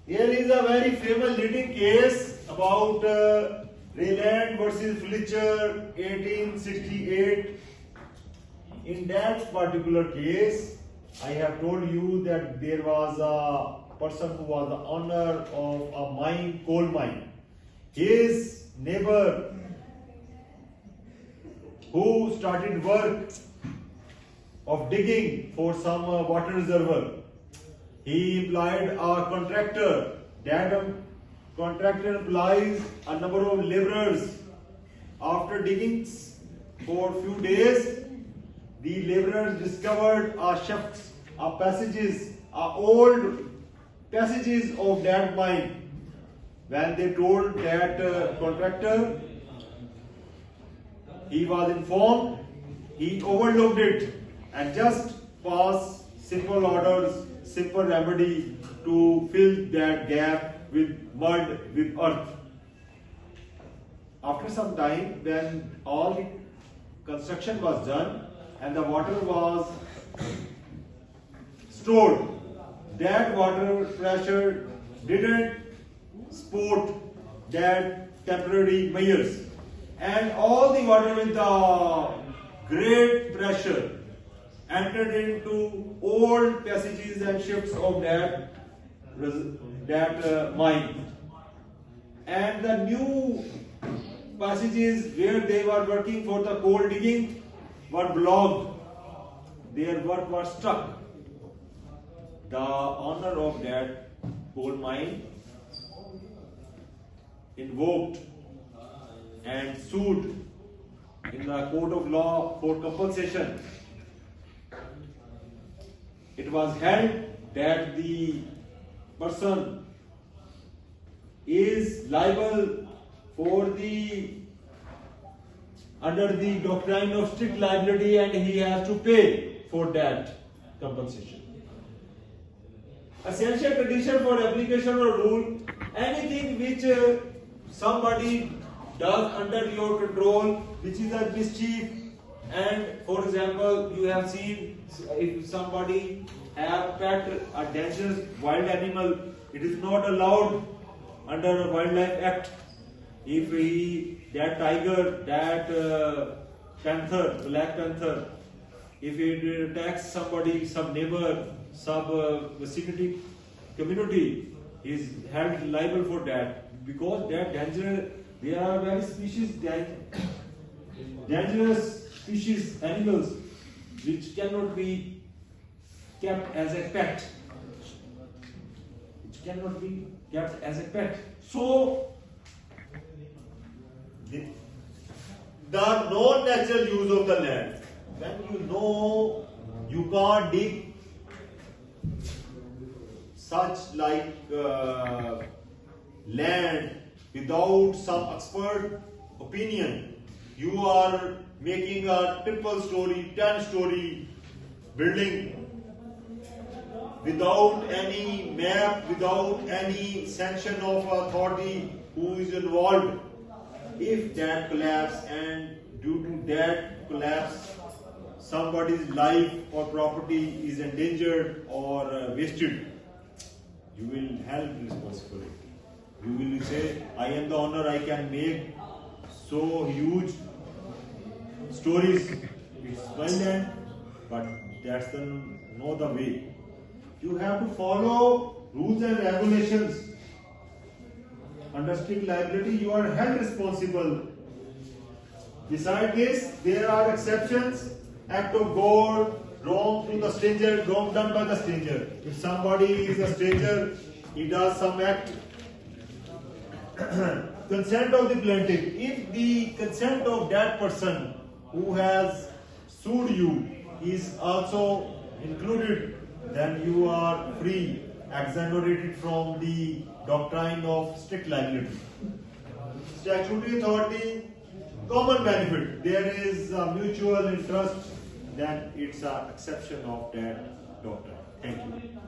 Here is a very famous leading case about Rayland versus Fletcher, 1868. In that particular case, I have told you that there was a person who was the owner of a mine, coal mine. His neighbor who started work of digging for some water reservoir, he employed a contractor. That contractor employs a number of laborers. After digging for a few days, the laborers discovered shafts, passages, old passages of that mine. When they told that contractor, he was informed, he overlooked it and just passed simple orders, simple remedy to fill that gap with mud, with earth. After some time, when all the construction was done and the water was stored, that water pressure didn't support that temporary measures, and all the water with the great pressure entered into old passages and shafts of that mine, and the new passages where they were working for the coal digging were blocked. Their work was stuck. The owner of that coal mine invoked and sued in the court of law for compensation. It was held that the person is liable for under the doctrine of strict liability, and he has to pay for that compensation. Essential condition for application of rule: anything which somebody does under your control, which is a mischief. And for example, you have seen if somebody have pet a dangerous wild animal, it is not allowed under a Wildlife Act. If that tiger, that panther, black panther, if it attacks somebody, some neighbor, some vicinity community, is held liable for that, because that dangerous. There are very dangerous species animals which cannot be kept as a pet. Which cannot be kept as a pet. So the non-natural use of the land. When you know you can't dig such like land without some expert opinion, you are making a triple story, 10-story building without any map, without any sanction of authority who is involved. If that collapse, and due to that collapse somebody's life or property is endangered or wasted, you will held responsible. You will say, I am the owner, I can make so huge stories. It's my land, but that's not the way. You have to follow rules and regulations. Under strict liability, you are held responsible. Besides this, there are exceptions. Act of God, wrong to the stranger, wrong done by the stranger. If somebody is a stranger, he does some act. Consent of the plaintiff. If the consent of that person who has sued you is also included, then you are free, exonerated from the doctrine of strict liability. Statutory authority, common benefit. There is a mutual interest, then it's an exception of that doctrine. Thank you.